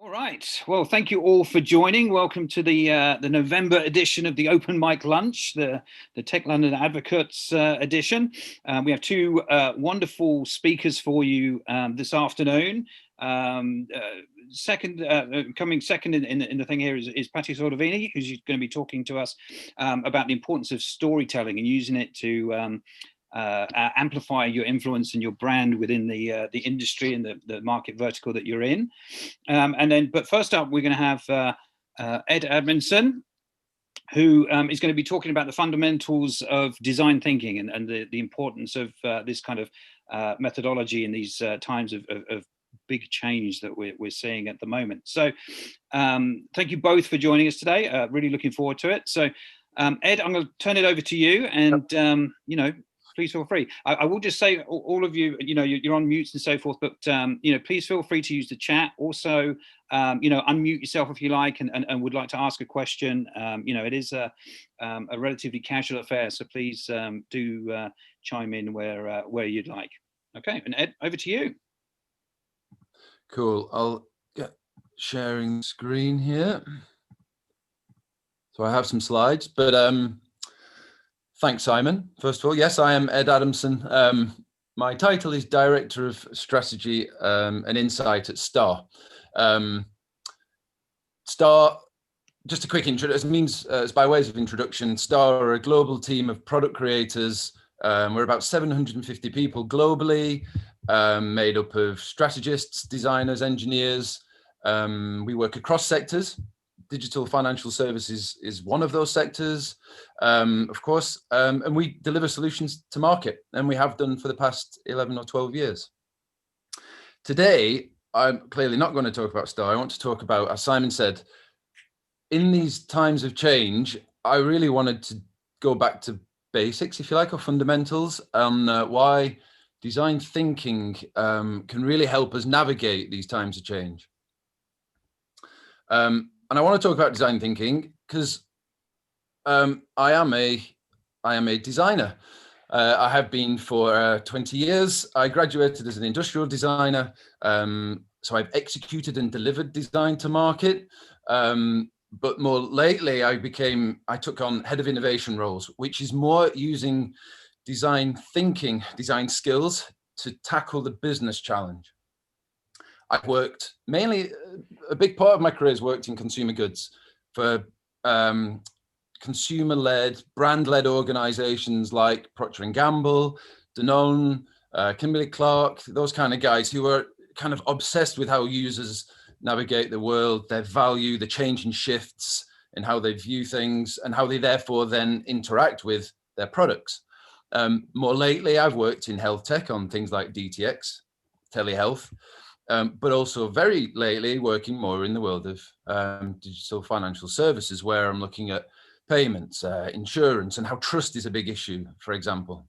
All right. Well, thank you all for joining. Welcome to the November edition of the Open Mic Lunch, the Tech London Advocates edition. We have two wonderful speakers for you this afternoon. Coming second in the thing here is Patti Soldavini, who's going to be talking to us about the importance of storytelling and using it to amplify your influence and your brand within the industry and the market vertical that you're in. But first up, we're going to have Ed Adamson, who is going to be talking about the fundamentals of design thinking and the importance of this kind of methodology in these times of big change that we're seeing at the moment. So thank you both for joining us today. Really looking forward to it. So Ed, I'm going to turn it over to you, and please feel free. I will just say, all of you, you're on mutes and so forth, but please feel free to use the chat. Also, unmute yourself if you like, and would like to ask a question. It is a relatively casual affair, so please do chime in where you'd like. Okay, and Ed, over to you. Cool. I'll get sharing screen here. So I have some slides, but thanks, Simon. First of all, yes, I am Ed Adamson. My title is Director of Strategy and Insight at STAR. STAR, just a quick introduction, means as by ways of introduction, STAR are a global team of product creators. We're about 750 people globally, made up of strategists, designers, engineers. We work across sectors. Digital financial services is one of those sectors, of course, and we deliver solutions to market, and we have done for the past 11 or 12 years. Today, I'm clearly not going to talk about STAR. I want to talk about, as Simon said, in these times of change, I really wanted to go back to basics, if you like, or fundamentals, on why design thinking can really help us navigate these times of change. And I want to talk about design thinking because I am a designer. I have been for 20 years. I graduated as an industrial designer, so I've executed and delivered design to market. But more lately, I took on head of innovation roles, which is more using design thinking, design skills to tackle the business challenge. I've worked mainly, a big part of my career has worked in consumer goods for consumer-led, brand-led organizations like Procter & Gamble, Danone, Kimberly-Clark, those kind of guys who are kind of obsessed with how users navigate the world, their value, the changing shifts in how they view things, and how they therefore then interact with their products. More lately, I've worked in health tech on things like DTX, telehealth, but also very lately working more in the world of digital financial services, where I'm looking at payments, insurance, and how trust is a big issue, for example.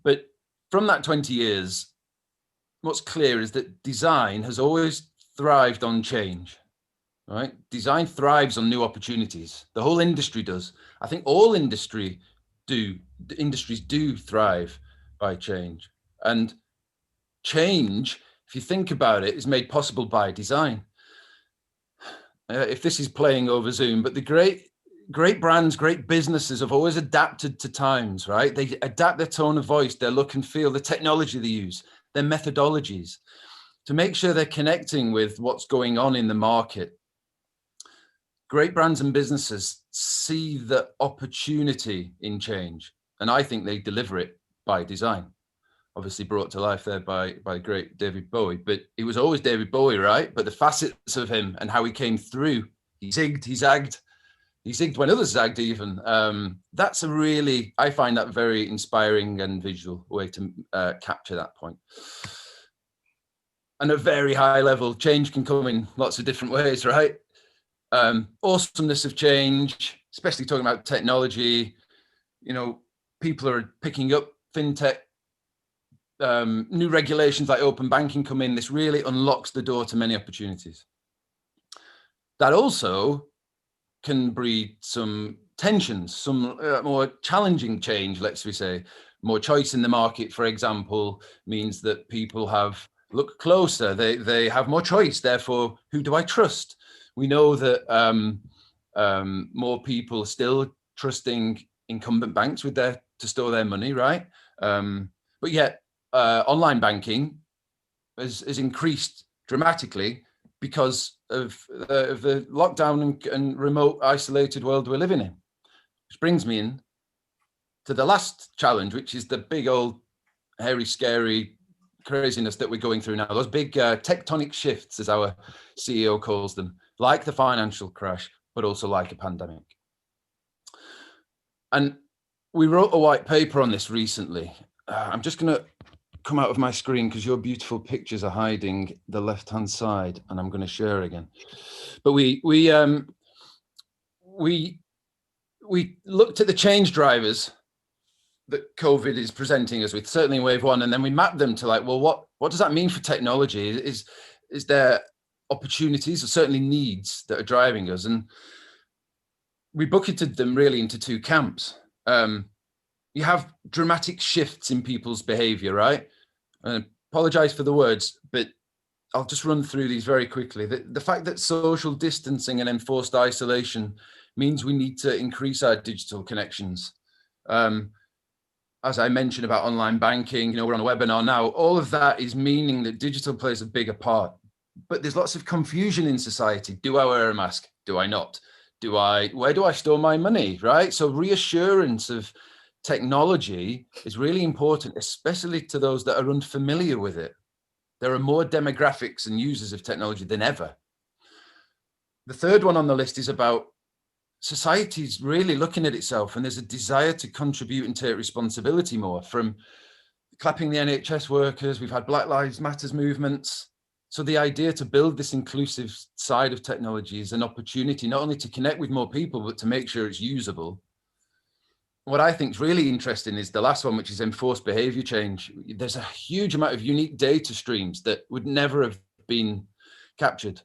But from that 20 years, what's clear is that design has always thrived on change, right? Design thrives on new opportunities. The whole industry does. I think all industries do thrive by change. And change, if you think about it, is made possible by design. If this is playing over Zoom, but the great brands, great businesses have always adapted to times, right? They adapt their tone of voice, their look and feel, the technology they use, their methodologies to make sure they're connecting with what's going on in the market. Great brands and businesses see the opportunity in change, and I think they deliver it by design. Obviously brought to life there by great David Bowie, but it was always David Bowie, right? But the facets of him and how he came through, he zigged, he zagged, he zigged when others zagged even. That's I find that very inspiring and visual way to capture that point. And at a very high level, change can come in lots of different ways, right? Awesomeness of change, especially talking about technology, people are picking up Fintech, new regulations like open banking come in. This really unlocks the door to many opportunities. That also can breed some tensions, some more challenging change, let's say. More choice in the market, for example, means that people have look closer. They have more choice. Therefore, who do I trust? We know that more people are still trusting incumbent banks to store their money, right? But yet, online banking has increased dramatically because of the lockdown and remote, isolated world we're living in. Which brings me in to the last challenge, which is the big old hairy, scary craziness that we're going through now. Those big tectonic shifts, as our CEO calls them, like the financial crash, but also like a pandemic. And we wrote a white paper on this recently. I'm just going to come out of my screen because your beautiful pictures are hiding the left-hand side, and I'm going to share again. But we looked at the change drivers that COVID is presenting us with, certainly in wave one, and then we mapped them to like, well, what does that mean for technology? Is there opportunities or certainly needs that are driving us? And we bucketed them really into two camps. You have dramatic shifts in people's behavior, right? I apologize for the words, but I'll just run through these very quickly. The fact that social distancing and enforced isolation means we need to increase our digital connections. As I mentioned about online banking, we're on a webinar now, all of that is meaning that digital plays a bigger part. But there's lots of confusion in society. Do I wear a mask? Do I not? Where do I store my money, right? So reassurance of technology is really important, especially to those that are unfamiliar with it. There are more demographics and users of technology than ever. The third one on the list is about society's really looking at itself, and there's a desire to contribute and take responsibility more, from clapping the NHS workers. We've had Black Lives Matters movements. So the idea to build this inclusive side of technology is an opportunity not only to connect with more people, but to make sure it's usable. What I think is really interesting is the last one, which is enforced behavior change. There's a huge amount of unique data streams that would never have been captured.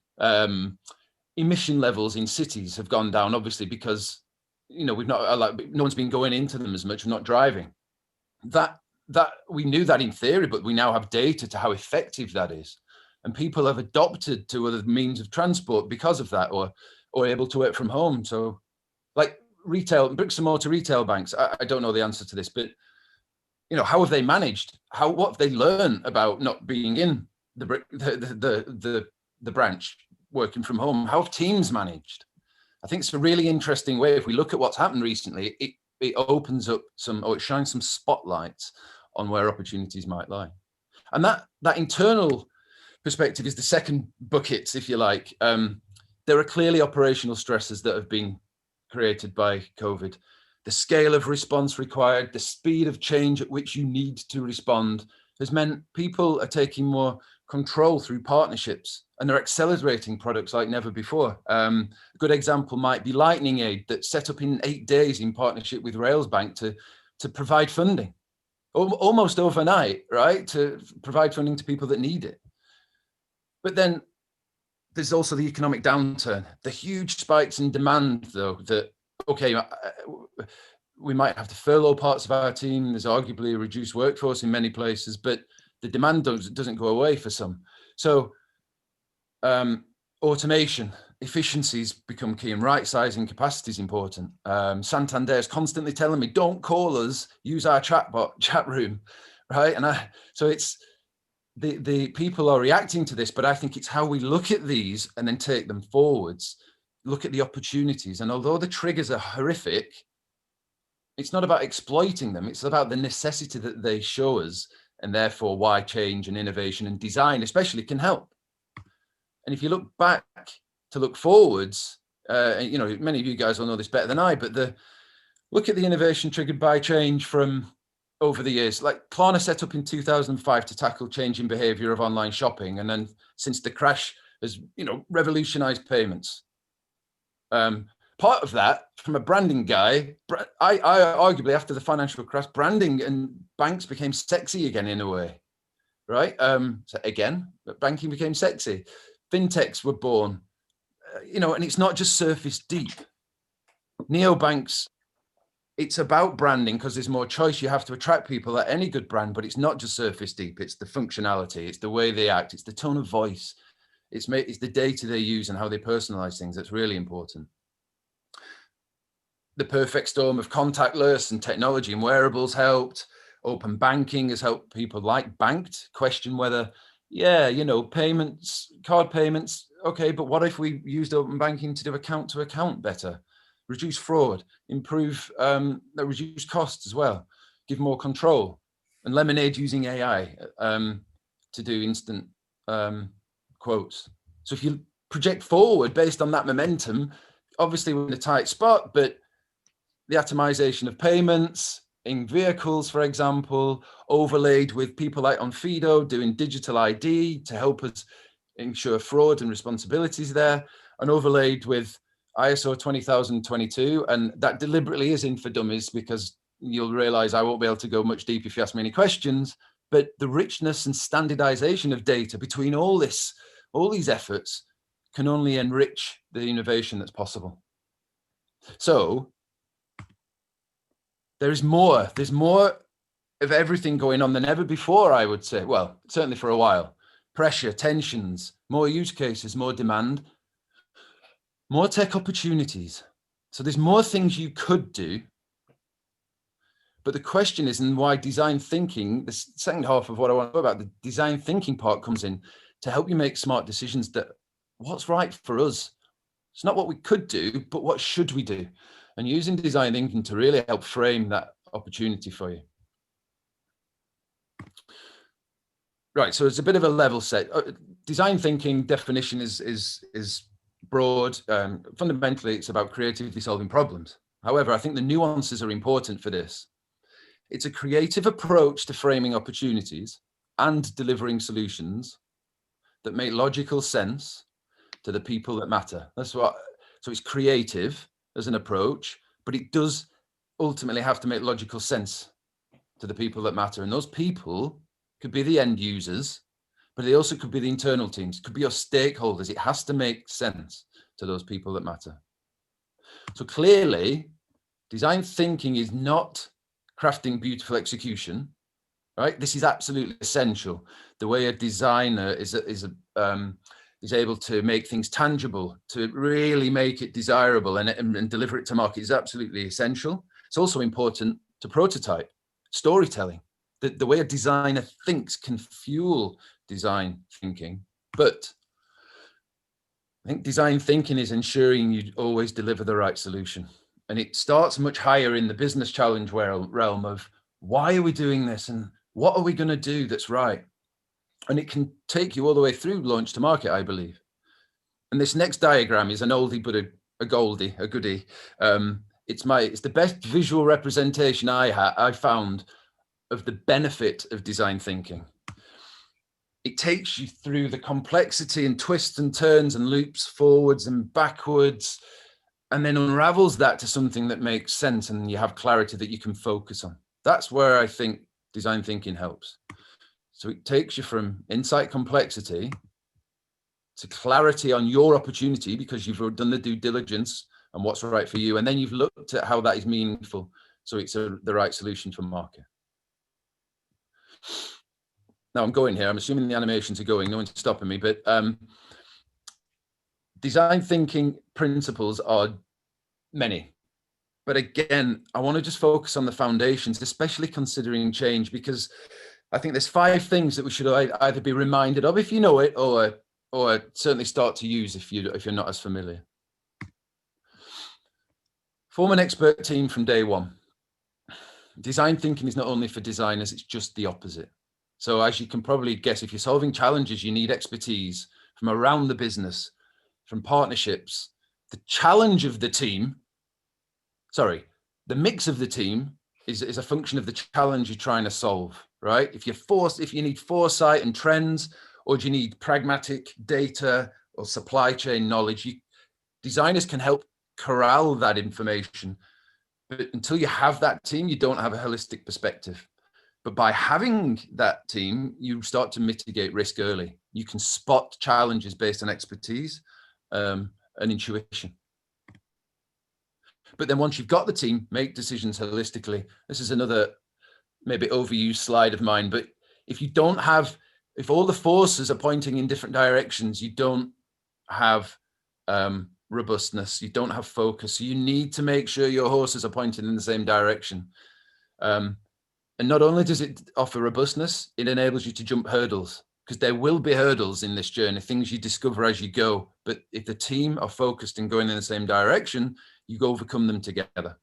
Emission levels in cities have gone down, obviously, because we've not no one's been going into them as much, we're not driving. That we knew that in theory, but we now have data to how effective that is. And people have adopted to other means of transport because of that, or able to work from home. So like retail, bricks and mortar retail banks, I don't know the answer to this, but how have they managed? What have they learned about not being in the branch, working from home? How have teams managed? I think it's a really interesting way. If we look at what's happened recently, it opens up it shines some spotlights on where opportunities might lie. And that internal perspective is the second bucket, if you like. There are clearly operational stresses that have been created by COVID. The scale of response required, the speed of change at which you need to respond has meant people are taking more control through partnerships, and they're accelerating products like never before. A good example might be Lightning Aid, that's set up in 8 days in partnership with Railsbank to provide funding, almost overnight, right? To provide funding to people that need it. But then there's also the economic downturn, the huge spikes in demand, though, that, okay, we might have to furlough parts of our team. There's arguably a reduced workforce in many places, but the demand doesn't go away for some. So automation, efficiencies become key, and right sizing capacity is important. Santander is constantly telling me, don't call us, use our chat room, right? And so it's, the people are reacting to this, but I think it's how we look at these and then take them forwards, look at the opportunities. And although the triggers are horrific, it's not about exploiting them. It's about the necessity that they show us, and therefore why change and innovation and design especially can help. And if you look back to look forwards, many of you guys will know this better than I, but look at the innovation triggered by change from over the years. Like Klarna set up in 2005 to tackle changing behavior of online shopping. And then since the crash has, revolutionized payments. Part of that, from a branding guy, I arguably after the financial crash, branding and banks became sexy again in a way, right? But banking became sexy. Fintechs were born, and it's not just surface deep. Neobanks it's about branding because there's more choice. You have to attract people at any good brand, but it's not just surface deep. It's the functionality. It's the way they act. It's the tone of voice. It's the data they use and how they personalize things. That's really important. The perfect storm of contactless and technology and wearables helped. Open banking has helped people like banked question whether, yeah, you know, payments, card payments, okay, but what if we used open banking to do account to account better? Reduce fraud, improve, reduce costs as well, give more control. And Lemonade using AI to do instant quotes. So if you project forward based on that momentum, obviously we're in a tight spot, but the atomization of payments in vehicles, for example, overlaid with people like Onfido doing digital ID to help us ensure fraud and responsibilities there, and overlaid with ISO 20022, and that deliberately is in for dummies because you'll realize I won't be able to go much deeper if you ask me any questions, but the richness and standardization of data between all these efforts can only enrich the innovation that's possible. So there's more of everything going on than ever before, I would say. Well, certainly for a while. Pressure, tensions, more use cases, more demand, more tech opportunities. So there's more things you could do. But the question is, and why design thinking, the second half of what I want to talk about, the design thinking part comes in to help you make smart decisions that what's right for us. It's not what we could do, but what should we do? And using design thinking to really help frame that opportunity for you. Right, so it's a bit of a level set. Design thinking definition is broad. Fundamentally, it's about creatively solving problems. However, I think the nuances are important for this. It's a creative approach to framing opportunities and delivering solutions that make logical sense to the people that matter. So it's creative as an approach, but it does ultimately have to make logical sense to the people that matter. And those people could be the end users, but they also could be the internal teams, could be your stakeholders. It has to make sense to those people that matter. So clearly, design thinking is not crafting beautiful execution, right? This is absolutely essential. The way a designer is able to make things tangible, to really make it desirable and deliver it to market is absolutely essential. It's also important to prototype, storytelling. The way a designer thinks can fuel design thinking. But I think design thinking is ensuring you always deliver the right solution. And it starts much higher in the business challenge realm of why are we doing this and what are we going to do that's right? And it can take you all the way through launch to market, I believe. And this next diagram is an oldie, but a goodie. It's the best visual representation I found of the benefit of design thinking. It takes you through the complexity and twists and turns and loops forwards and backwards, and then unravels that to something that makes sense and you have clarity that you can focus on. That's where I think design thinking helps. So it takes you from insight complexity to clarity on your opportunity because you've done the due diligence and what's right for you. And then you've looked at how that is meaningful. So it's the right solution for market. Now I'm going here. I'm assuming the animations are going. No one's stopping me. But design thinking principles are many. But again, I want to just focus on the foundations, especially considering change, because I think there's 5 things that we should either be reminded of if you know it, or certainly start to use if you're not as familiar. Form an expert team from day one. Design thinking is not only for designers, it's just the opposite. So as you can probably guess, if you're solving challenges, you need expertise from around the business, from partnerships. The challenge of the team, the mix of the team is a function of the challenge you're trying to solve, right? If you need foresight and trends, or do you need pragmatic data or supply chain knowledge, designers can help corral that information. But until you have that team, you don't have a holistic perspective. But by having that team, you start to mitigate risk early. You can spot challenges based on expertise and intuition. But then once you've got the team, make decisions holistically. This is another maybe overused slide of mine, but if you don't have, if all the forces are pointing in different directions, you don't have robustness, you don't have focus. So you need to make sure your horses are pointing in the same direction. And not only does it offer robustness, it enables you to jump hurdles, because there will be hurdles in this journey, things you discover as you go. But if the team are focused and going in the same direction, you overcome them together.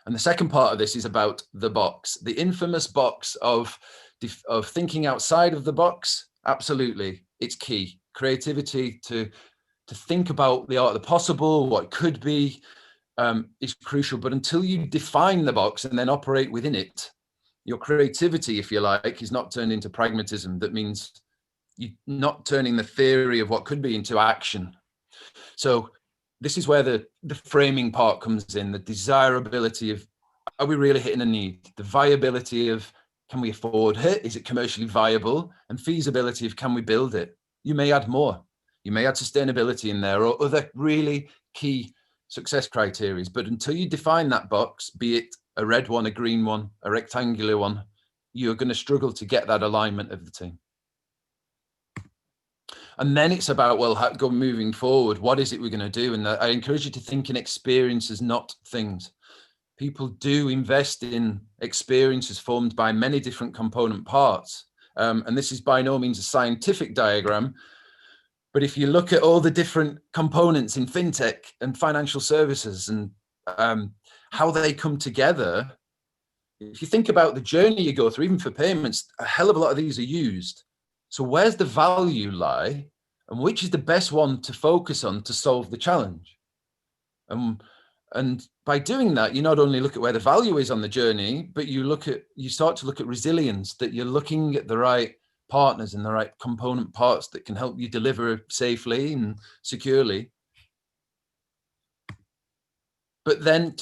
And the second part of this is about the box, the infamous box of thinking outside of the box. Absolutely, it's key. Creativity to think about the art of the possible, what could be, is crucial. But until you define the box and then operate within it, your creativity, if you like, is not turned into pragmatism. That means you're not turning the theory of what could be into action. So this is where the framing part comes in, the desirability of, are we really hitting a need? The viability of, can we afford it? Is it commercially viable? And feasibility of, can we build it? You may add more. You may add sustainability in there or other really key success criteria. But until you define that box, be it a red one, a green one, a rectangular one, you're going to struggle to get that alignment of the team. And then it's about, well, moving forward, what is it we're going to do? And I encourage you to think in experiences, not things. People do invest in experiences formed by many different component parts. And this is by no means a scientific diagram, but if you look at all the different components in fintech and financial services and how they come together, if you think about the journey you go through, even for payments, a hell of a lot of these are used. So where's the value lie, and which is the best one to focus on to solve the challenge? And by doing that, you not only look at where the value is on the journey, but you start to look at resilience, that you're looking at the right partners and the right component parts that can help you deliver safely and securely. But then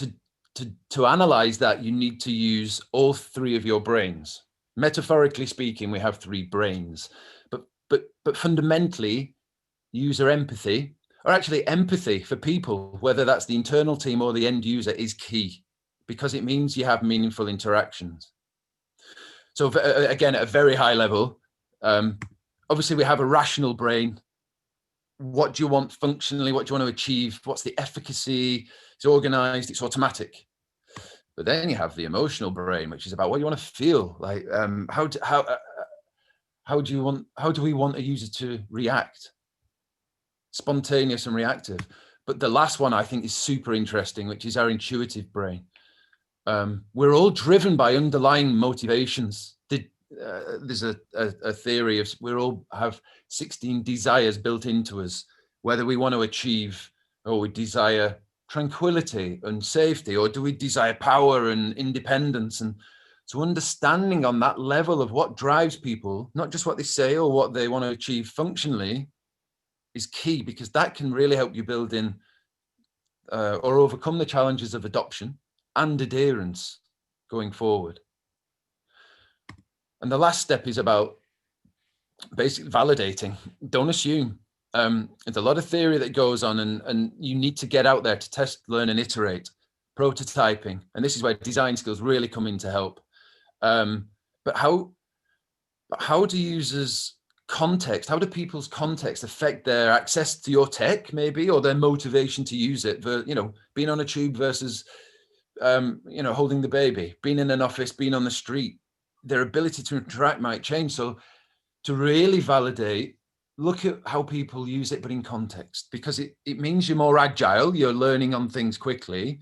to analyze that, you need to use all three of your brains. Metaphorically speaking, we have three brains, but fundamentally, user empathy, or actually empathy for people, whether that's the internal team or the end user, is key, because it means you have meaningful interactions. So again, at a very high level, obviously we have a rational brain. What do you want functionally? What do you want to achieve? What's the efficacy? It's organized, it's automatic. But then you have the emotional brain, which is about what you want to feel like. How do we want a user to react? Spontaneous and reactive. But the last one I think is super interesting, which is our intuitive brain. We're all driven by underlying motivations. There's a theory of we all have 16 desires built into us, whether we want to achieve, or we desire tranquility and safety, or do we desire power and independence? And so understanding on that level of what drives people, not just what they say or what they want to achieve functionally, is key, because that can really help you build in or overcome the challenges of adoption and adherence going forward. And the last step is about basically validating. Don't assume. There's a lot of theory that goes on, and you need to get out there to test, learn, and iterate. Prototyping, and this is where design skills really come in to help. But how do users' context, how do people's context affect their access to your tech, maybe, or their motivation to use it? Being on a tube versus holding the baby, being in an office, being on the street, their ability to interact might change. So to really validate, look at how people use it, but in context, because it means you're more agile, you're learning on things quickly,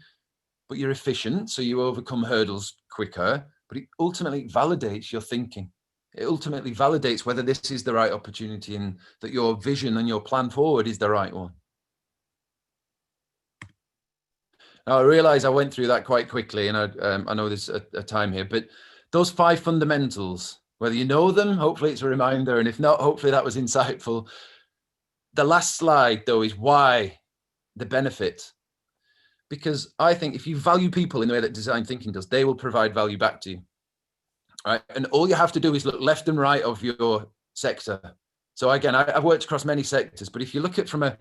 but you're efficient, so you overcome hurdles quicker, but it ultimately validates your thinking. It ultimately validates whether this is the right opportunity and that your vision and your plan forward is the right one. Now, I realize I went through that quite quickly, and I know there's a time here, but those 5 fundamentals, whether you know them, hopefully it's a reminder, and if not, hopefully that was insightful. The last slide, though, is why, the benefit. Because I think if you value people in the way that design thinking does, they will provide value back to you. Right? And all you have to do is look left and right of your sector. So again, I've worked across many sectors, but if you look at from a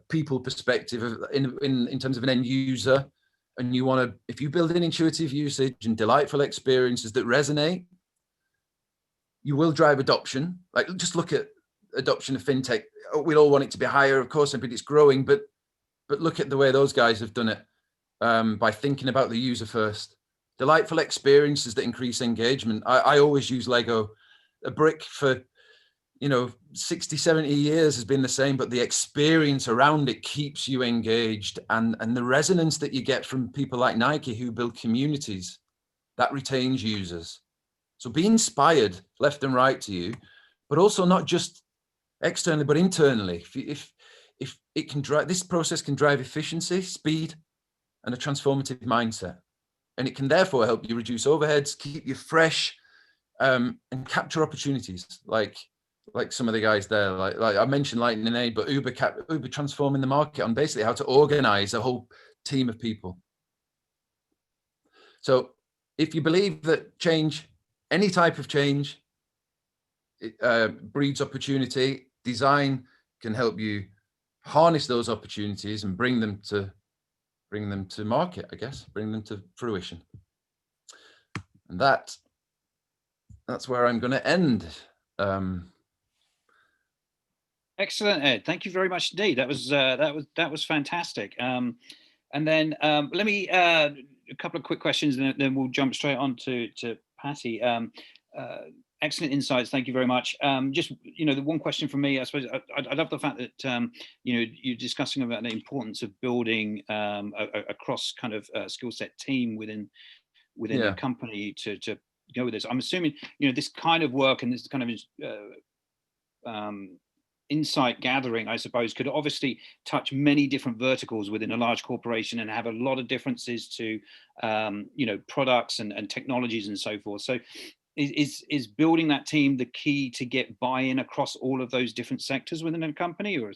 people perspective in terms of an end user, and you want to, if you build an intuitive usage and delightful experiences that resonate, you will drive adoption. Like, just look at adoption of fintech. We all want it to be higher, of course, and it's growing, but look at the way those guys have done it, by thinking about the user first. Delightful experiences that increase engagement. I always use Lego. A brick for 60, 70 years has been the same, but the experience around it keeps you engaged, and the resonance that you get from people like Nike who build communities, that retains users. So be inspired left and right to you, but also not just externally, but internally. If it can drive, this process can drive efficiency, speed, and a transformative mindset. And it can therefore help you reduce overheads, keep you fresh, and capture opportunities like some of the guys there, like I mentioned Lightning Aid, but Uber transforming the market on basically how to organize a whole team of people. So if you believe that change, any type of change, it breeds opportunity, design can help you harness those opportunities and bring them to market, I guess, bring them to fruition. And that's where I'm going to end. Excellent, Ed. Thank you very much indeed. That was fantastic. And then let me a couple of quick questions, and then we'll jump straight on to Patti. Excellent insights. Thank you very much. Just the one question from me, I suppose. I love the fact that you're discussing about the importance of building a cross kind of skill set team within a company to go with this. I'm assuming this kind of work and this kind of insight gathering, I suppose, could obviously touch many different verticals within a large corporation and have a lot of differences to products and technologies and so forth. So is building that team the key to get buy-in across all of those different sectors within a company, or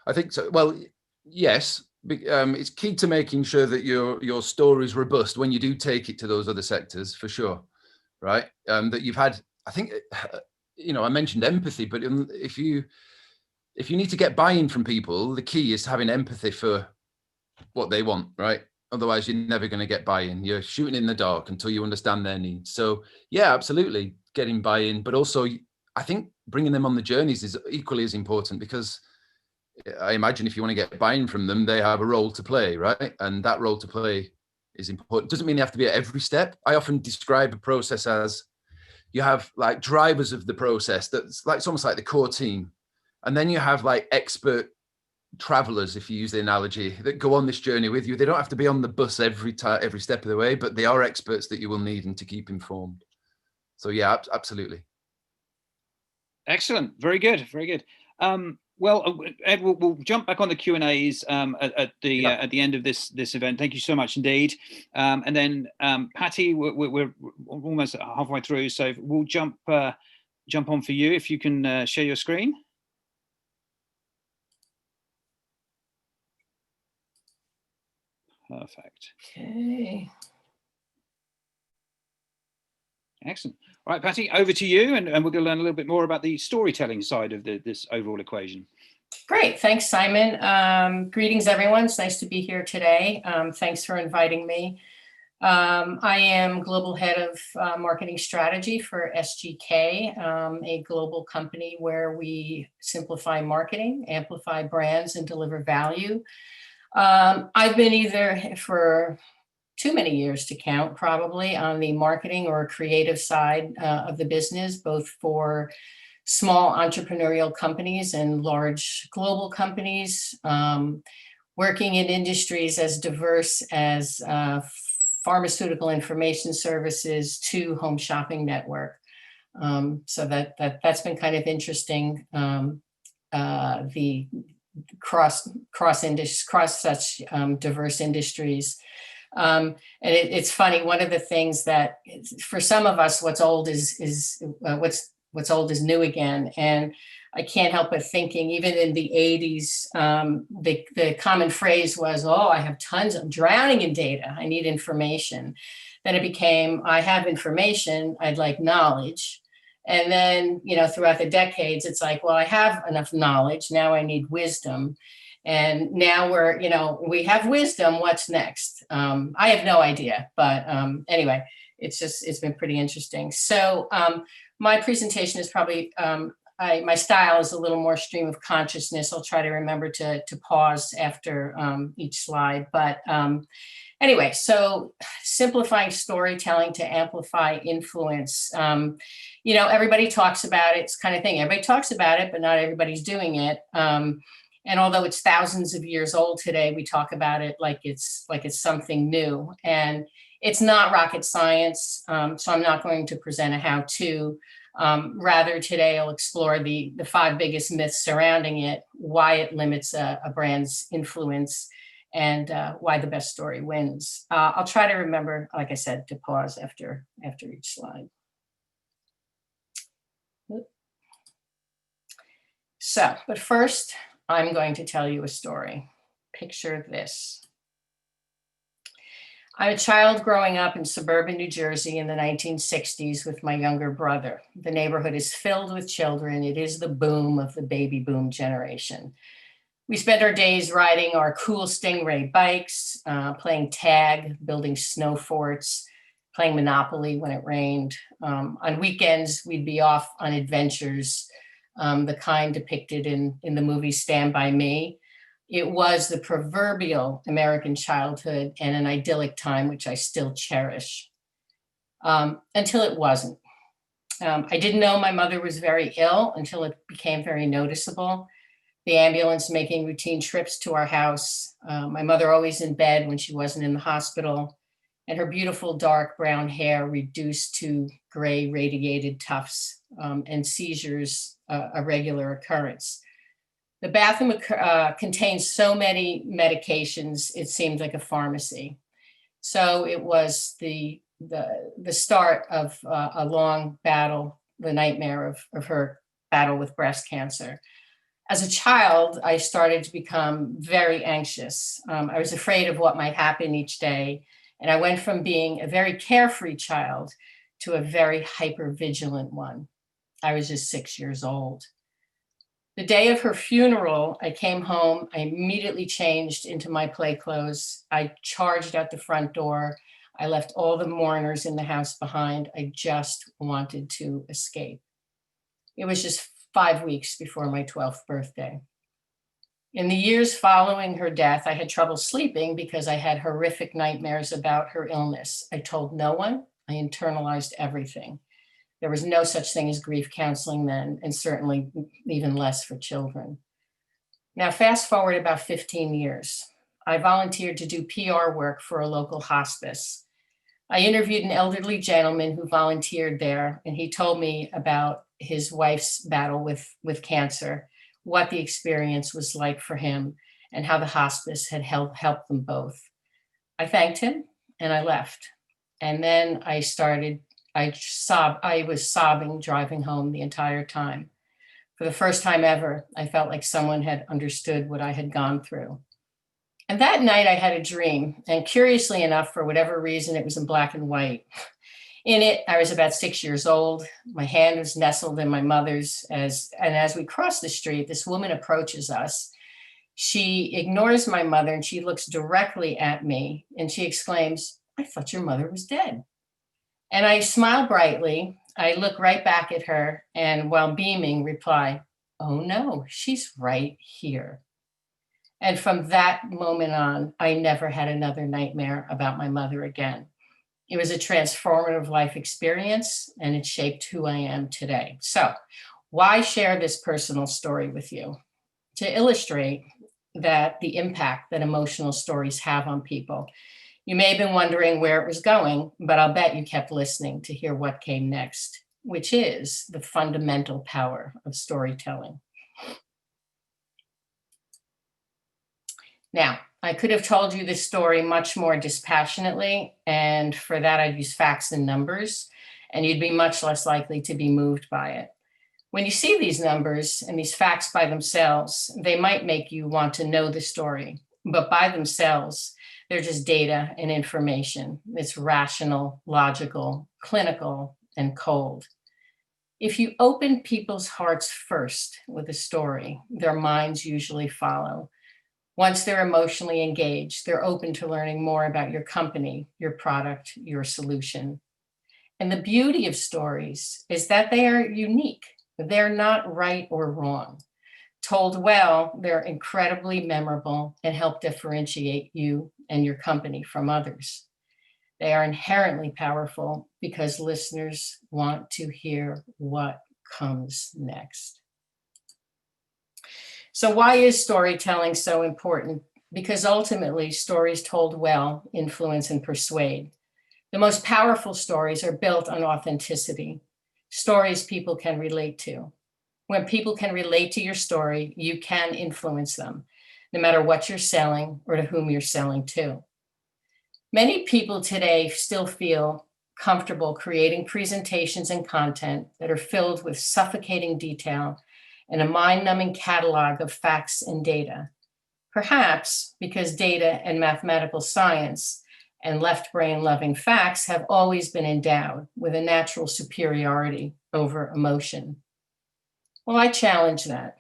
I think so. Well, yes, it's key to making sure that your story is robust when you do take it to those other sectors, for sure, right? That you've had, I think, I mentioned empathy, but if you need to get buy-in from people, the key is having empathy for what they want, right? Otherwise, you're never going to get buy-in. You're shooting in the dark until you understand their needs. So yeah, absolutely, getting buy-in, but also I think bringing them on the journeys is equally as important, because I imagine if you want to get buy-in from them, they have a role to play, right? And that role to play is important. Doesn't mean they have to be at every step. I often describe a process as you have like drivers of the process. That's like, it's almost like the core team. And then you have like expert travelers, if you use the analogy, that go on this journey with you. They don't have to be on the bus every step of the way, but they are experts that you will need and to keep informed. So yeah, absolutely. Excellent. Very good. Very good. Well, Ed, we'll jump back on the Q&As at the end of this event. Thank you so much indeed. And then Patti, we're almost halfway through, so we'll jump on for you if you can share your screen. Perfect. Okay. Excellent. All right, Patti, over to you, and we're going to learn a little bit more about the storytelling side of this overall equation. Great. Thanks, Simon. Greetings, everyone. It's nice to be here today. Thanks for inviting me. I am Global Head of Marketing Strategy for SGK, a global company where we simplify marketing, amplify brands, and deliver value. I've been either for too many years to count, probably, on the marketing or creative side of the business, both for small entrepreneurial companies and large global companies, working in industries as diverse as pharmaceutical information services to home shopping network. So that's been kind of interesting. The cross such diverse industries. And it's funny, one of the things that for some of us, what's old is new again. And I can't help but thinking, even in the 80s, the common phrase was, oh, I'm drowning in data, I need information. Then it became, I have information, I'd like knowledge. And then, throughout the decades, it's like, well, I have enough knowledge. Now I need wisdom. And now we have wisdom. What's next? I have no idea. But anyway, it's been pretty interesting. So my presentation is probably, my style is a little more stream of consciousness. I'll try to remember to pause after each slide. But anyway, so simplifying storytelling to amplify influence. Everybody talks about it. It's kind of thing. Everybody talks about it, but not everybody's doing it. And although it's thousands of years old today, we talk about it like it's something new. And it's not rocket science. So I'm not going to present a how-to. Rather, today I'll explore the 5 biggest myths surrounding it, why it limits a brand's influence, and why the best story wins. I'll try to remember, like I said, to pause after each slide. So, but first, I'm going to tell you a story. Picture this. I'm a child growing up in suburban New Jersey in the 1960s with my younger brother. The neighborhood is filled with children. It is the boom of the baby boom generation. We spent our days riding our cool Stingray bikes, playing tag, building snow forts, playing Monopoly when it rained. On weekends, we'd be off on adventures, the kind depicted in the movie Stand By Me. It was the proverbial American childhood and an idyllic time, which I still cherish, until it wasn't. I didn't know my mother was very ill until it became very noticeable. The ambulance making routine trips to our house, my mother always in bed when she wasn't in the hospital, and her beautiful dark brown hair reduced to gray radiated tufts, and seizures a regular occurrence. The bathroom contained so many medications, it seemed like a pharmacy. So it was the start of a long battle, the nightmare of her battle with breast cancer. As a child, I started to become very anxious. I was afraid of what might happen each day. And I went from being a very carefree child to a very hypervigilant one. I was just 6 years old. The day of her funeral, I came home. I immediately changed into my play clothes. I charged out the front door. I left all the mourners in the house behind. I just wanted to escape. It was just 5 weeks before my 12th birthday. In the years following her death, I had trouble sleeping because I had horrific nightmares about her illness. I told no one. I internalized everything. There was no such thing as grief counseling then, and certainly even less for children. Now, fast forward about 15 years. I volunteered to do PR work for a local hospice. I interviewed an elderly gentleman who volunteered there, and he told me about his wife's battle with cancer, what the experience was like for him, and how the hospice had helped them both. I thanked him and I left. And then I was sobbing driving home the entire time. For the first time ever, I felt like someone had understood what I had gone through. And that night I had a dream, and curiously enough, for whatever reason, it was in black and white. In it, I was about 6 years old. My hand was nestled in my mother's, and as we cross the street, this woman approaches us. She ignores my mother and she looks directly at me and she exclaims, "I thought your mother was dead." And I smile brightly. I look right back at her and while beaming, reply, "Oh no, she's right here." And from that moment on, I never had another nightmare about my mother again. It was a transformative life experience and it shaped who I am today. So why share this personal story with you? To illustrate that the impact that emotional stories have on people. You may have been wondering where it was going, but I'll bet you kept listening to hear what came next, which is the fundamental power of storytelling. Now, I could have told you this story much more dispassionately, and for that I'd use facts and numbers, and you'd be much less likely to be moved by it. When you see these numbers and these facts by themselves, they might make you want to know the story, but by themselves, they're just data and information. It's rational, logical, clinical, and cold. If you open people's hearts first with a story, their minds usually follow. Once they're emotionally engaged, they're open to learning more about your company, your product, your solution. And the beauty of stories is that they are unique. They're not right or wrong. Told well, they're incredibly memorable and help differentiate you and your company from others. They are inherently powerful because listeners want to hear what comes next. So why is storytelling so important? Because ultimately, stories told well influence and persuade. The most powerful stories are built on authenticity, stories people can relate to. When people can relate to your story, you can influence them, no matter what you're selling or to whom you're selling to. Many people today still feel comfortable creating presentations and content that are filled with suffocating detail and a mind-numbing catalog of facts and data. Perhaps because data and mathematical science and left brain loving facts have always been endowed with a natural superiority over emotion. Well, I challenge that.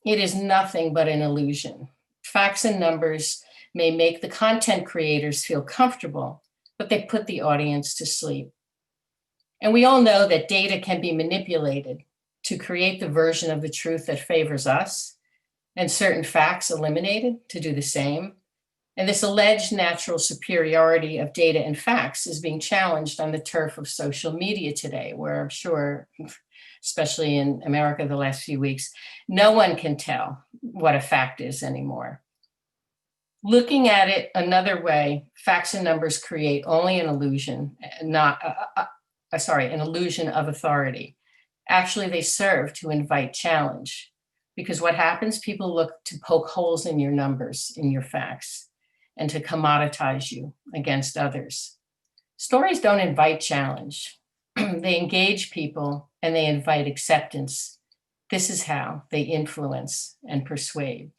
It is nothing but an illusion. Facts and numbers may make the content creators feel comfortable, but they put the audience to sleep. And we all know that data can be manipulated to create the version of the truth that favors us, and certain facts eliminated to do the same. And this alleged natural superiority of data and facts is being challenged on the turf of social media today, where I'm sure, especially in America the last few weeks, no one can tell what a fact is anymore. Looking at it another way, facts and numbers create only an illusion, an illusion of authority. Actually, they serve to invite challenge, because what happens, people look to poke holes in your numbers, in your facts, and to commoditize you against others. Stories don't invite challenge. They engage people and they invite acceptance. This is how they influence and persuade.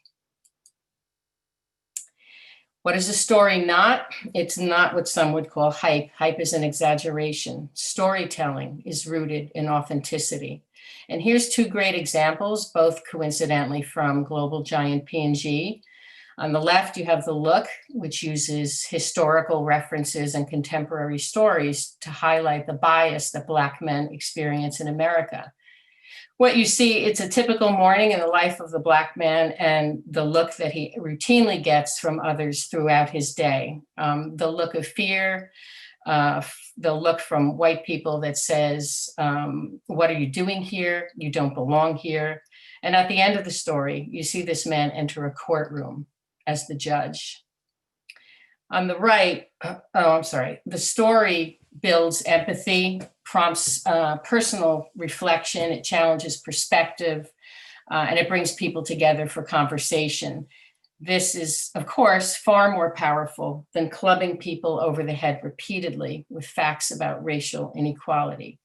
What is a story not? It's not what some would call hype. Hype is an exaggeration. Storytelling is rooted in authenticity. And here's two great examples, both coincidentally from global giant P&G. On the left, you have The Look, which uses historical references and contemporary stories to highlight the bias that Black men experience in America. What you see, it's a typical morning in the life of the Black man and the look that he routinely gets from others throughout his day. The look of fear, the look from white people that says, what are you doing here? You don't belong here. And at the end of the story, you see this man enter a courtroom as the judge. On the right, the story builds empathy, prompts personal reflection, it challenges perspective, and it brings people together for conversation. This is, of course, far more powerful than clubbing people over the head repeatedly with facts about racial inequality.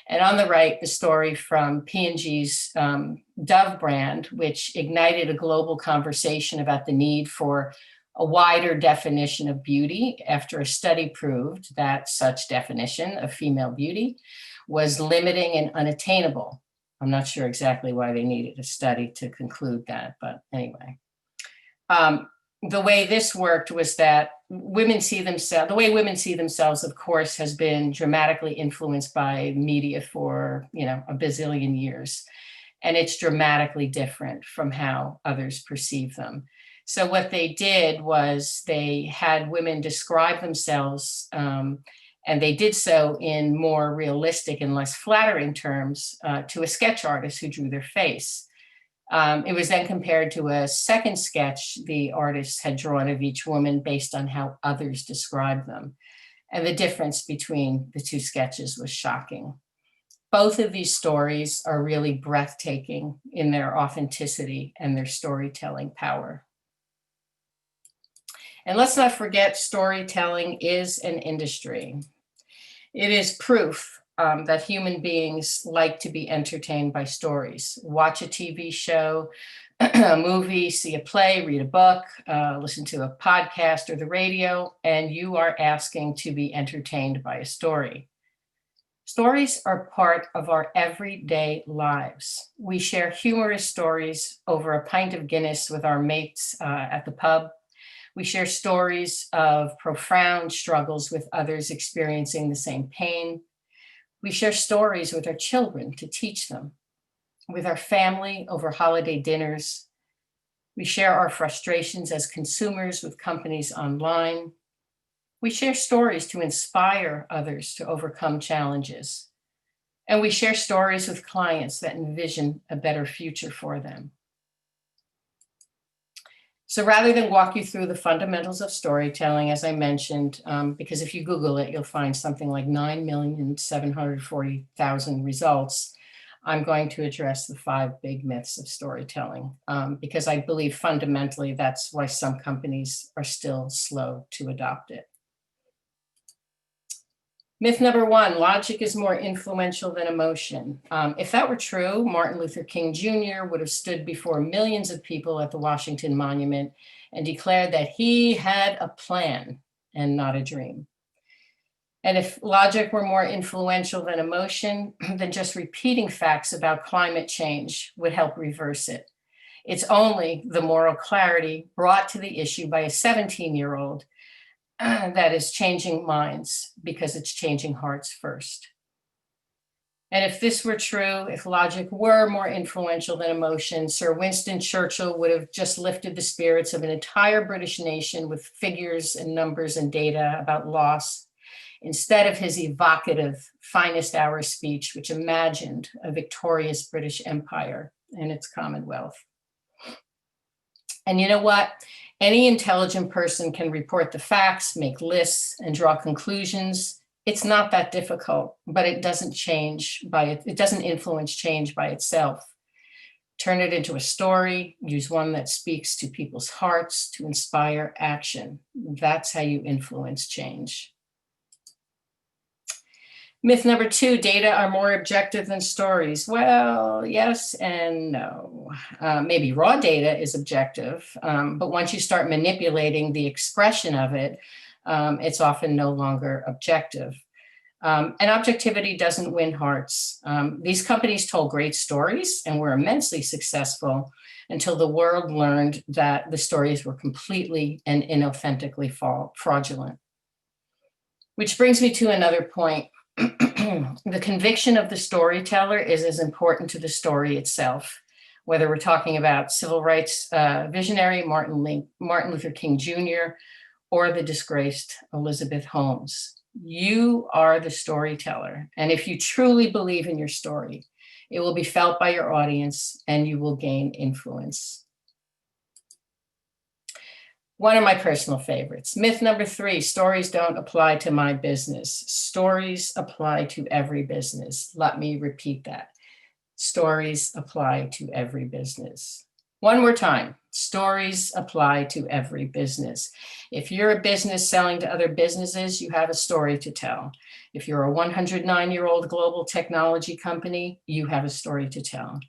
And on the right, the story from P&G's Dove brand, which ignited a global conversation about the need for a wider definition of beauty after a study proved that such definition of female beauty was limiting and unattainable. I'm not sure exactly why they needed a study to conclude that, but anyway. The way this worked was that the way women see themselves, of course, has been dramatically influenced by media for, a bazillion years. And it's dramatically different from how others perceive them. So what they did was they had women describe themselves, and they did so in more realistic and less flattering terms to a sketch artist who drew their face. It was then compared to a second sketch the artist had drawn of each woman based on how others described them. And the difference between the two sketches was shocking. Both of these stories are really breathtaking in their authenticity and their storytelling power. And let's not forget, storytelling is an industry. It is proof that human beings like to be entertained by stories. Watch a TV show, a movie, see a play, read a book, listen to a podcast or the radio, and you are asking to be entertained by a story. Stories are part of our everyday lives. We share humorous stories over a pint of Guinness with our mates at the pub. We share stories of profound struggles with others experiencing the same pain. We share stories with our children to teach them, with our family over holiday dinners. We share our frustrations as consumers with companies online. We share stories to inspire others to overcome challenges. And we share stories with clients that envision a better future for them. So rather than walk you through the fundamentals of storytelling, as I mentioned, because if you Google it, you'll find something like 9,740,000 results, I'm going to address the 5 big myths of storytelling, because I believe fundamentally that's why some companies are still slow to adopt it. Myth number 1, logic is more influential than emotion. If that were true, Martin Luther King Jr. would have stood before millions of people at the Washington Monument and declared that he had a plan and not a dream. And if logic were more influential than emotion, then just repeating facts about climate change would help reverse it. It's only the moral clarity brought to the issue by a 17-year-old that is changing minds, because it's changing hearts first. And if this were true, if logic were more influential than emotion, Sir Winston Churchill would have just lifted the spirits of an entire British nation with figures and numbers and data about loss, instead of his evocative finest hour speech, which imagined a victorious British Empire and its Commonwealth. And you know what? Any intelligent person can report the facts, make lists, and draw conclusions. It's not that difficult, but it doesn't influence change by itself. Turn it into a story, use one that speaks to people's hearts to inspire action. That's how you influence change. Myth number 2, data are more objective than stories. Well, yes and no. Maybe raw data is objective, but once you start manipulating the expression of it, it's often no longer objective. And objectivity doesn't win hearts. These companies told great stories and were immensely successful until the world learned that the stories were completely and inauthentically fraudulent. Which brings me to another point. The conviction of the storyteller is as important to the story itself, whether we're talking about civil rights visionary Martin Luther King Jr. or the disgraced Elizabeth Holmes. You are the storyteller. And if you truly believe in your story, it will be felt by your audience and you will gain influence. One of my personal favorites. Myth number 3, stories don't apply to my business. Stories apply to every business. Let me repeat that. Stories apply to every business. One more time. Stories apply to every business. If you're a business selling to other businesses, you have a story to tell. If you're a 109-year-old global technology company, you have a story to tell.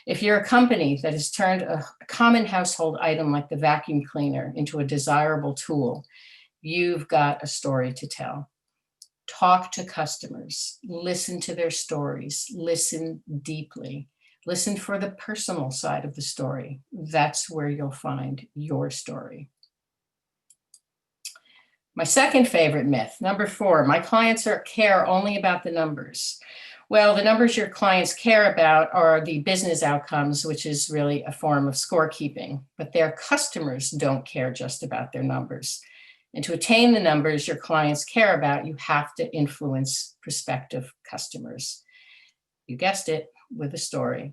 If you're a company that has turned a common household item like the vacuum cleaner into a desirable tool, you've got a story to tell. Talk to customers, listen to their stories, listen deeply, listen for the personal side of the story. That's where you'll find your story. My second favorite myth, number 4, my clients care only about the numbers. Well, the numbers your clients care about are the business outcomes, which is really a form of scorekeeping, but their customers don't care just about their numbers. And to attain the numbers your clients care about, you have to influence prospective customers. You guessed it, with a story.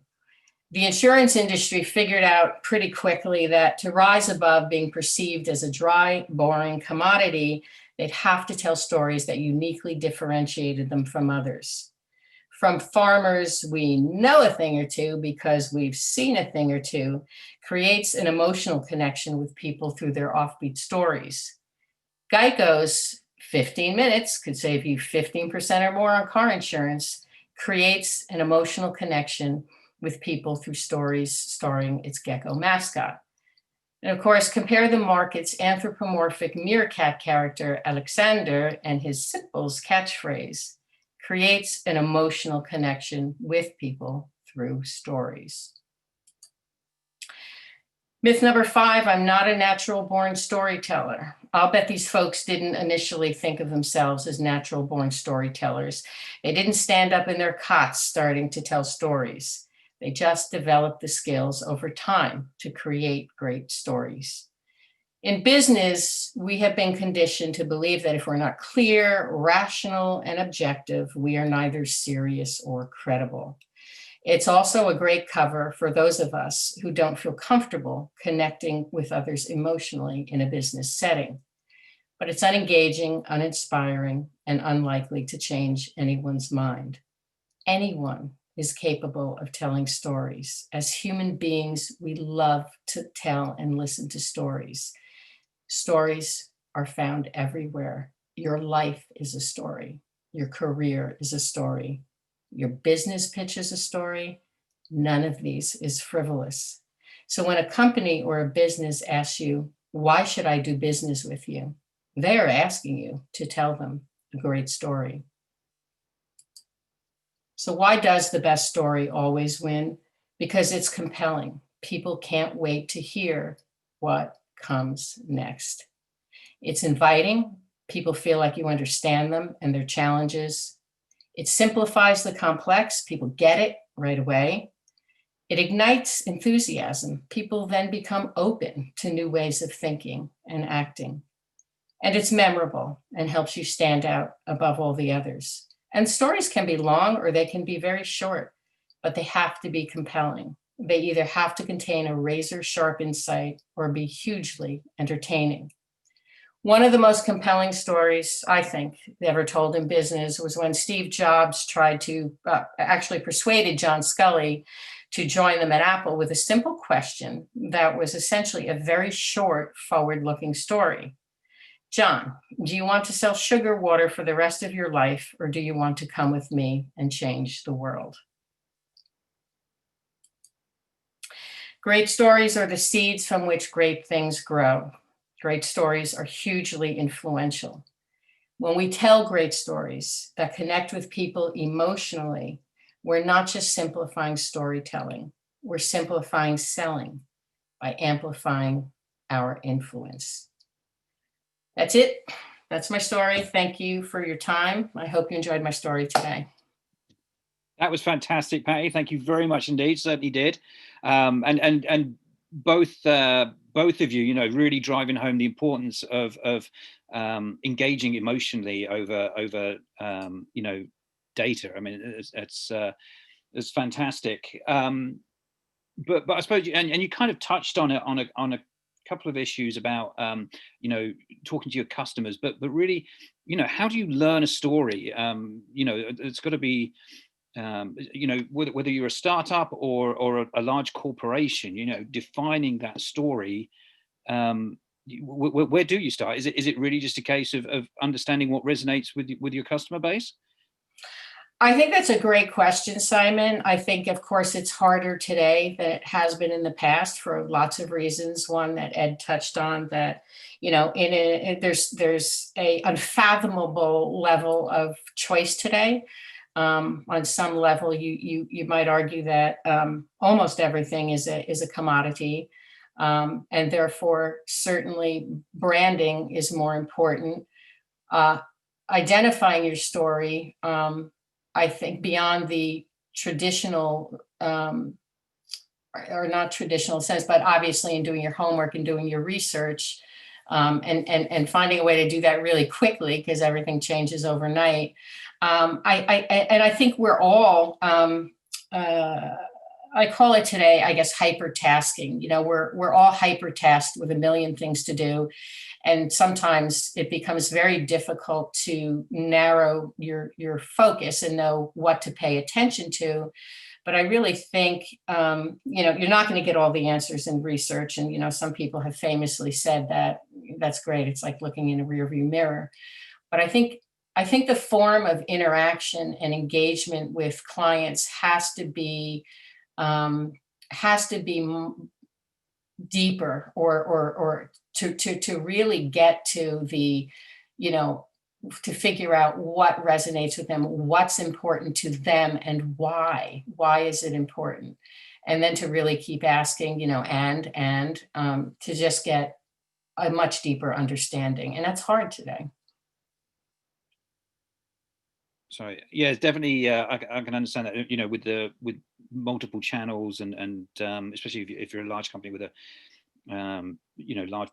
The insurance industry figured out pretty quickly that to rise above being perceived as a dry, boring commodity, they'd have to tell stories that uniquely differentiated them from others. From farmers we know a thing or two because we've seen a thing or two, creates an emotional connection with people through their offbeat stories. Geico's 15 minutes could save you 15% or more on car insurance, creates an emotional connection with people through stories starring its gecko mascot. And of course, compare the market's anthropomorphic meerkat character, Alexander, and his Simples catchphrase. creates an emotional connection with people through stories. Myth number 5, I'm not a natural born storyteller. I'll bet these folks didn't initially think of themselves as natural born storytellers. They didn't stand up in their cots starting to tell stories. They just developed the skills over time to create great stories. In business, we have been conditioned to believe that if we're not clear, rational, and objective, we are neither serious or credible. It's also a great cover for those of us who don't feel comfortable connecting with others emotionally in a business setting. But it's unengaging, uninspiring, and unlikely to change anyone's mind. Anyone is capable of telling stories. As human beings, we love to tell and listen to stories. Stories are found everywhere. Your life is a story. Your career is a story. Your business pitch is a story. None of these is frivolous. So when a company or a business asks you, why should I do business with you? They are asking you to tell them a great story. So why does the best story always win? Because it's compelling. People can't wait to hear what comes next. It's inviting. People feel like you understand them and their challenges. It simplifies the complex. People get it right away. It ignites enthusiasm. People then become open to new ways of thinking and acting. And it's memorable and helps you stand out above all the others. And stories can be long or they can be very short, but they have to be compelling. They either have to contain a razor-sharp insight or be hugely entertaining. One of the most compelling stories, I think, ever told in business was when Steve Jobs tried to actually persuaded John Sculley to join them at Apple with a simple question that was essentially a very short, forward-looking story. John, do you want to sell sugar water for the rest of your life, or do you want to come with me and change the world? Great stories are the seeds from which great things grow. Great stories are hugely influential. When we tell great stories that connect with people emotionally, we're not just simplifying storytelling, we're simplifying selling by amplifying our influence. That's it. That's my story. Thank you for your time. I hope you enjoyed my story today. That was fantastic, Patti. Thank you very much indeed. Certainly did. And both of you, really driving home the importance of engaging emotionally over data. I mean, it's fantastic. But I suppose, and you kind of touched on it on a couple of issues about talking to your customers, but really, how do you learn a story? It's got to be whether you're a startup or a large corporation, defining that story. Where do you start? Is it really just a case of understanding what resonates with your customer base? I think that's a great question, Simon. I think, of course, it's harder today than it has been in the past for lots of reasons. One that Ed touched on, that there's a unfathomable level of choice today. On some level, you might argue that almost everything is a commodity, and therefore certainly branding is more important. Identifying your story, I think, beyond the traditional or not traditional sense, but obviously in doing your homework and doing your research, and finding a way to do that really quickly because everything changes overnight. I think we're all, I call it today, I guess, hyper-tasking. We're all hyper-tasked with a million things to do. And sometimes it becomes very difficult to narrow your focus and know what to pay attention to. But I really think, you're not going to get all the answers in research. And, some people have famously said that that's great. It's like looking in a rearview mirror. But I think the form of interaction and engagement with clients has to be deeper, or to really get to the, to figure out what resonates with them, what's important to them, and why. Why is it important? And then to really keep asking, and to just get a much deeper understanding. And that's hard today. Sorry, yeah, it's definitely. I can understand that. With multiple channels and especially if you're a large company with a large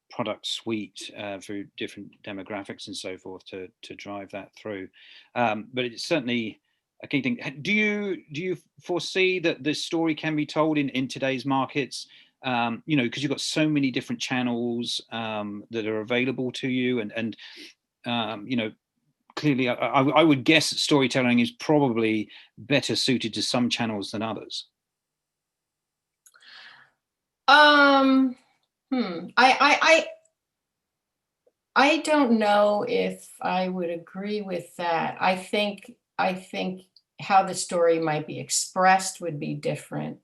product suite through different demographics and so forth to drive that through. But it's certainly a key thing. Do you foresee that this story can be told in today's markets? Because you've got so many different channels that are available to you, and clearly, I would guess that storytelling is probably better suited to some channels than others. I don't know if I would agree with that. I think how the story might be expressed would be different.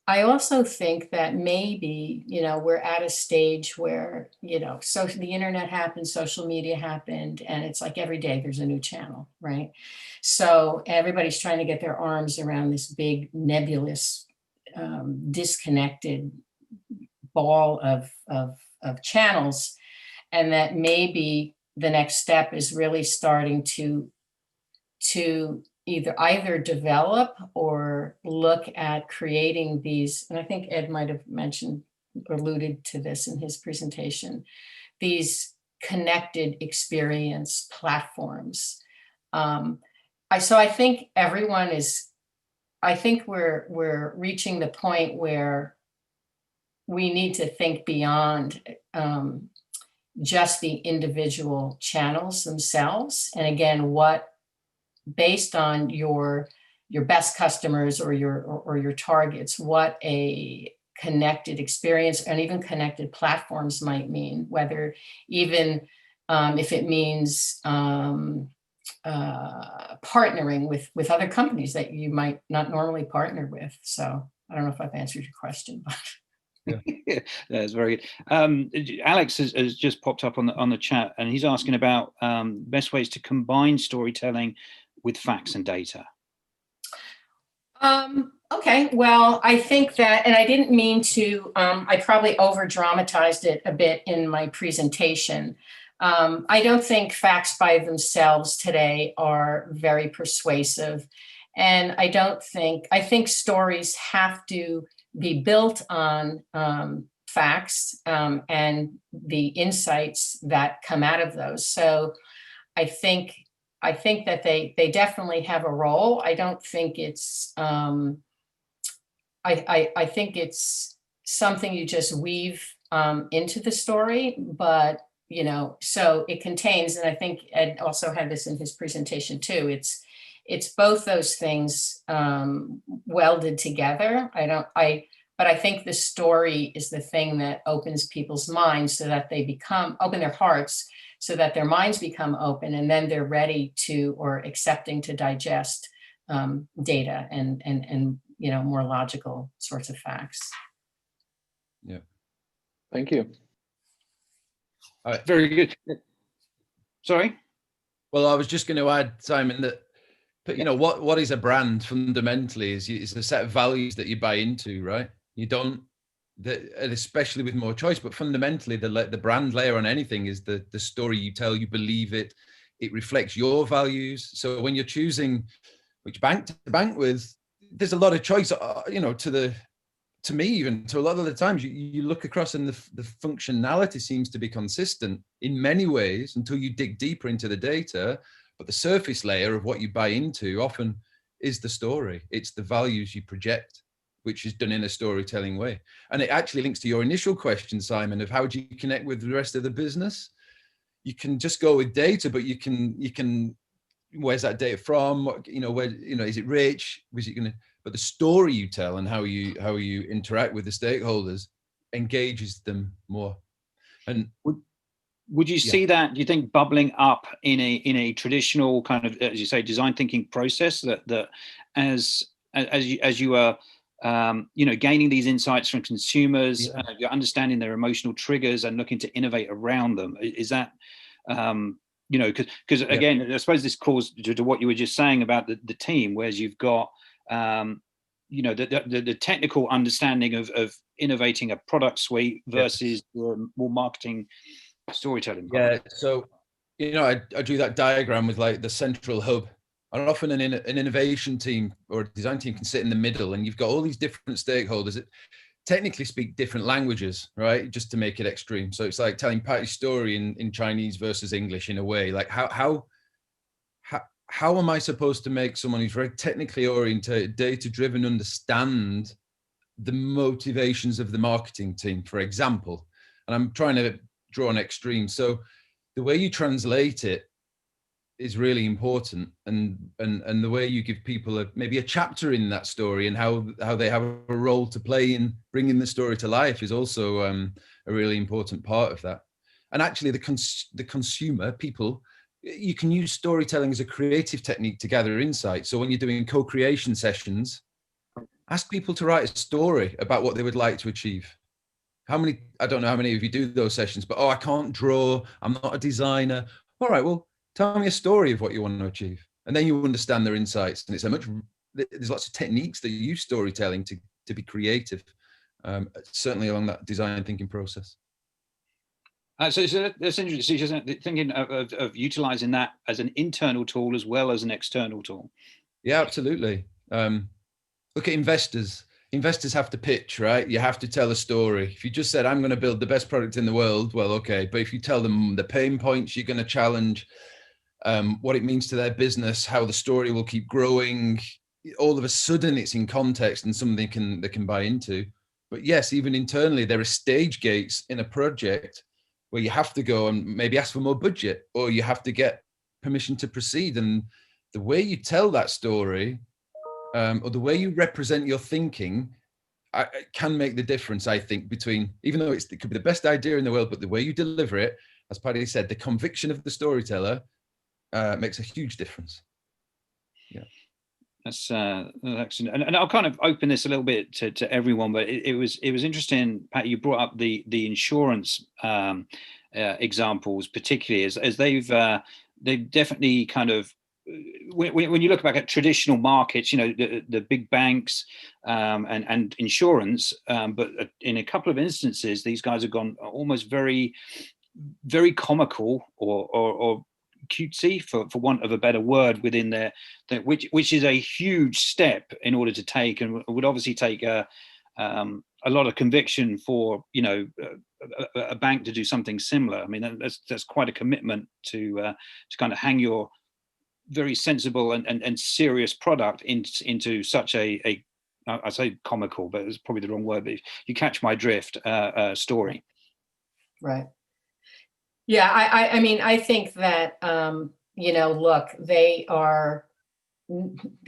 I also think that maybe, we're at a stage where, so the internet happened, social media happened, and it's like every day there's a new channel, right? So everybody's trying to get their arms around this big nebulous, disconnected ball of channels, and that maybe the next step is really starting to either develop or look at creating these, and I think Ed might have mentioned or alluded to this in his presentation, these connected experience platforms. So I think we're reaching the point where we need to think beyond just the individual channels themselves. And again, based on your best customers or your targets, what a connected experience and even connected platforms might mean, whether even if it means partnering with other companies that you might not normally partner with. So I don't know if I've answered your question, but. Yeah, that's very good. Alex has just popped up on the chat, and he's asking about best ways to combine storytelling with facts and data. Okay, well, I think that, and I didn't mean to, I probably over dramatized it a bit in my presentation. I don't think facts by themselves today are very persuasive. And I think stories have to be built on facts and the insights that come out of those. So I think that they definitely have a role. I don't think it's I think it's something you just weave into the story, but so it contains, and I think Ed also had this in his presentation too, it's both those things welded together. But I think the story is the thing that opens people's minds so that they open their hearts so that their minds become open, and then they're ready to or accepting to digest data and more logical sorts of facts. Yeah. Thank you. All right. Very good. Sorry? Well, I was just going to add, Simon, that what is a brand fundamentally is the set of values that you buy into, right? You don't, and especially with more choice, but fundamentally the brand layer on anything is the story you tell. You believe it reflects your values. So when you're choosing which bank to bank with, there's a lot of choice, to me, even to a lot of the times you look across and the functionality seems to be consistent in many ways until you dig deeper into the data. But the surface layer of what you buy into often is the story. It's the values you project, which is done in a storytelling way. And it actually links to your initial question, Simon, of how do you connect with the rest of the business? You can just go with data, but you can where's that data from? Is it rich? But the story you tell and how you interact with the stakeholders engages them more. And would you see that, do you think, bubbling up in a traditional kind of, as you say, design thinking process that as you are gaining these insights from consumers, Yeah. you're understanding their emotional triggers and looking to innovate around them. Is that, because again, I suppose this calls to what you were just saying about the team, whereas you've got, the technical understanding of innovating a product suite versus the more marketing storytelling part. Yeah, so I drew that diagram with like the central hub, and often an innovation team or a design team can sit in the middle, and you've got all these different stakeholders that technically speak different languages, right? Just to make it extreme. So it's like telling Patti's story in Chinese versus English in a way. Like how am I supposed to make someone who's very technically oriented, data-driven, understand the motivations of the marketing team, for example? And I'm trying to draw an extreme. So the way you translate it is really important, and the way you give people maybe a chapter in that story and how they have a role to play in bringing the story to life is also a really important part of that. And actually the consumer people, you can use storytelling as a creative technique to gather insight. So when you're doing co-creation sessions, ask people to write a story about what they would like to achieve. I don't know how many of you do those sessions, but I can't draw, I'm not a designer. All right, well, tell me a story of what you want to achieve. And then you understand their insights. And there's lots of techniques that use storytelling to be creative, certainly along that design thinking process. So that's interesting. So you're thinking of utilizing that as an internal tool as well as an external tool. Yeah, absolutely. Look at investors. Investors have to pitch, right? You have to tell a story. If you just said, I'm going to build the best product in the world, well, okay. But if you tell them the pain points you're going to challenge, what it means to their business, how the story will keep growing, all of a sudden it's in context and something they can buy into. But yes, even internally, there are stage gates in a project where you have to go and maybe ask for more budget, or you have to get permission to proceed. And the way you tell that story, or the way you represent your thinking, can make the difference, I think, between, even though it could be the best idea in the world, but the way you deliver it, as Patti said, the conviction of the storyteller makes a huge difference. Yeah. That's excellent. And I'll kind of open this a little bit to everyone, but it was interesting, Pat, you brought up the insurance examples, particularly as they've definitely kind of, when you look back at traditional markets, the big banks and insurance, but in a couple of instances, these guys have gone almost very, very comical or cutesy, for want of a better word, within their which is a huge step in order to take, and would obviously take a lot of conviction for a bank to do something similar. I mean, that's quite a commitment to kind of hang your very sensible and serious product into such I say comical, but it's probably the wrong word, but you catch my drift, story. Right. Yeah, I mean, I think that, look, the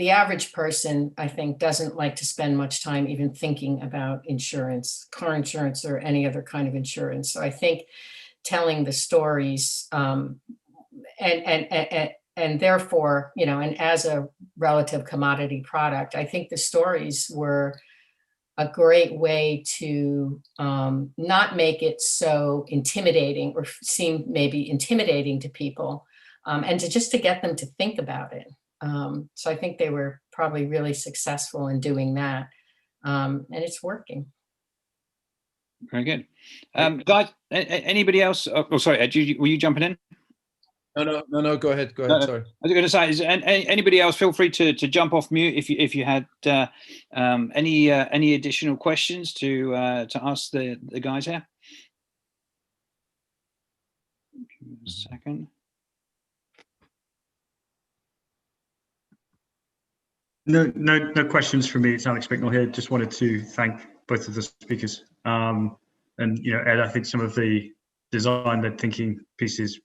average person, I think, doesn't like to spend much time even thinking about insurance, car insurance, or any other kind of insurance. So I think telling the stories, and therefore, and as a relative commodity product, I think the stories were a great way to not make it so intimidating or seem maybe intimidating to people, and to get them to think about it. So I think they were probably really successful in doing that, and it's working. Very good. Guys, anybody else? Oh, sorry, Ed, were you jumping in? No, go ahead. Sorry. I was going to say, is anybody else, feel free to jump off mute if you had any additional questions to ask the guys here. Give me a second. No questions from me. It's Alex Bicknell here. Just wanted to thank both of the speakers. And Ed, I think some of the design-led thinking pieces,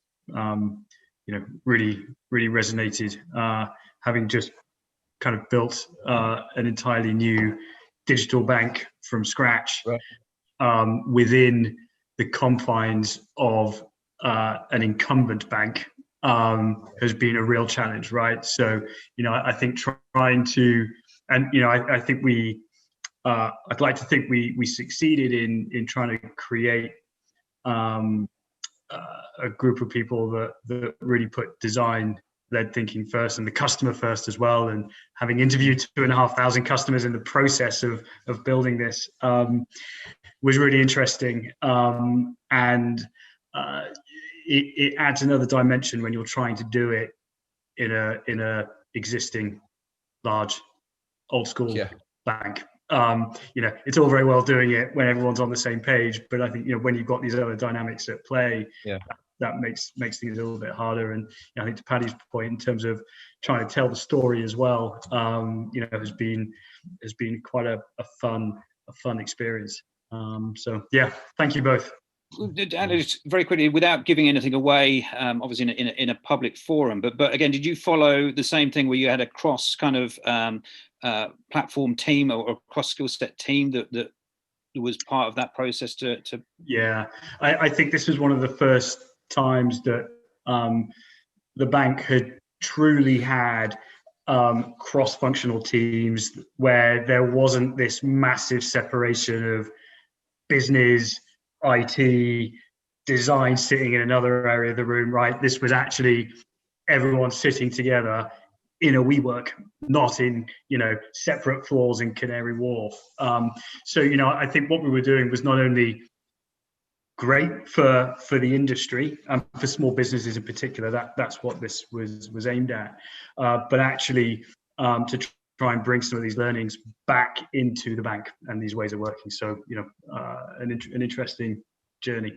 really resonated. Having just kind of built an entirely new digital bank from scratch, right, within the confines of an incumbent bank, has been a real challenge, right? So, I think trying to, and I think we I'd like to think we succeeded in trying to create a group of people that really put design-led thinking first and the customer first as well. And having interviewed 2,500 customers in the process of building this was really interesting. And it adds another dimension when you're trying to do it in a existing large old school bank. It's all very well doing it when everyone's on the same page, but I think when you've got these other dynamics at play, that makes things a little bit harder. And I think to Patti's point, in terms of trying to tell the story as well, has been quite a fun experience. So yeah, thank you both. And just very quickly, without giving anything away, obviously in a public forum, but again, did you follow the same thing where you had a cross kind of platform team or cross skill set team that was part of that process to? Yeah, I think this was one of the first times that the bank had truly had cross-functional teams where there wasn't this massive separation of business, IT, design sitting in another area of the room, right? This was actually everyone sitting together in a WeWork, not in, separate floors in Canary Wharf. So, I think what we were doing was not only great for the industry and for small businesses in particular, that's what this was aimed at, but actually to try and bring some of these learnings back into the bank and these ways of working. So, an interesting journey.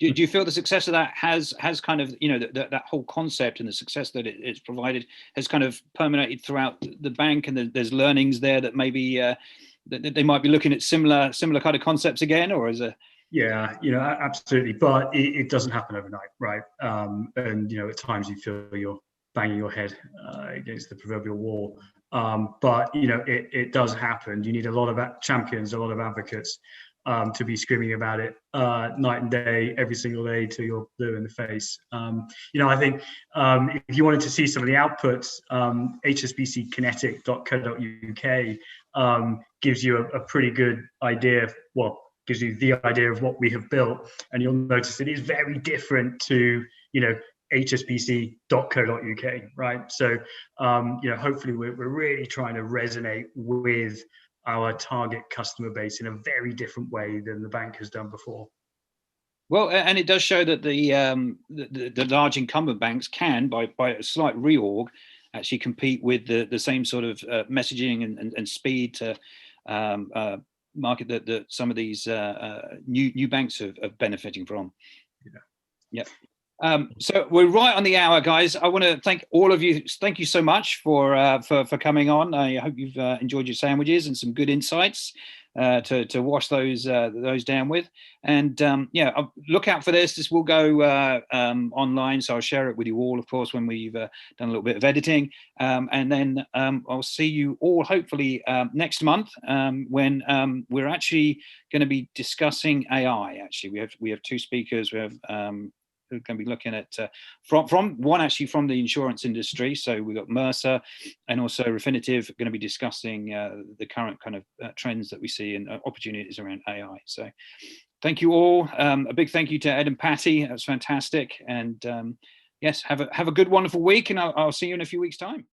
Do you feel the success of that has kind of, that whole concept and the success that it's provided has kind of permeated throughout the bank, and there's learnings there that maybe that they might be looking at similar kind of concepts again, or is it? Yeah, absolutely. But it doesn't happen overnight, right? And, at times you feel you're banging your head against the proverbial wall. But, it does happen. You need a lot of champions, a lot of advocates to be screaming about it night and day, every single day till you're blue in the face. I think if you wanted to see some of the outputs, hsbckinetic.co.uk gives you a pretty good idea gives you the idea of what we have built, and you'll notice it is very different to hsbc.co.uk, right? So hopefully we're really trying to resonate with our target customer base in a very different way than the bank has done before. Well, and it does show that the large incumbent banks can, by a slight reorg, actually compete with the same sort of messaging and speed to market that some of these new banks are benefiting from. Yeah. So we're right on the hour, guys. I want to thank all of you. Thank you so much for coming on. I hope you've enjoyed your sandwiches and some good insights to wash those down with. And look out for this. This will go online, so I'll share it with you all, of course, when we've done a little bit of editing. And then I'll see you all hopefully next month when we're actually going to be discussing AI. Actually, we have two speakers. We have who are going to be looking at from one actually from the insurance industry. So we've got Mercer and also Refinitiv going to be discussing the current kind of trends that we see and opportunities around AI. So thank you all. A big thank you to Ed and Patti. That was fantastic. And yes, have a good, wonderful week, and I'll see you in a few weeks' time.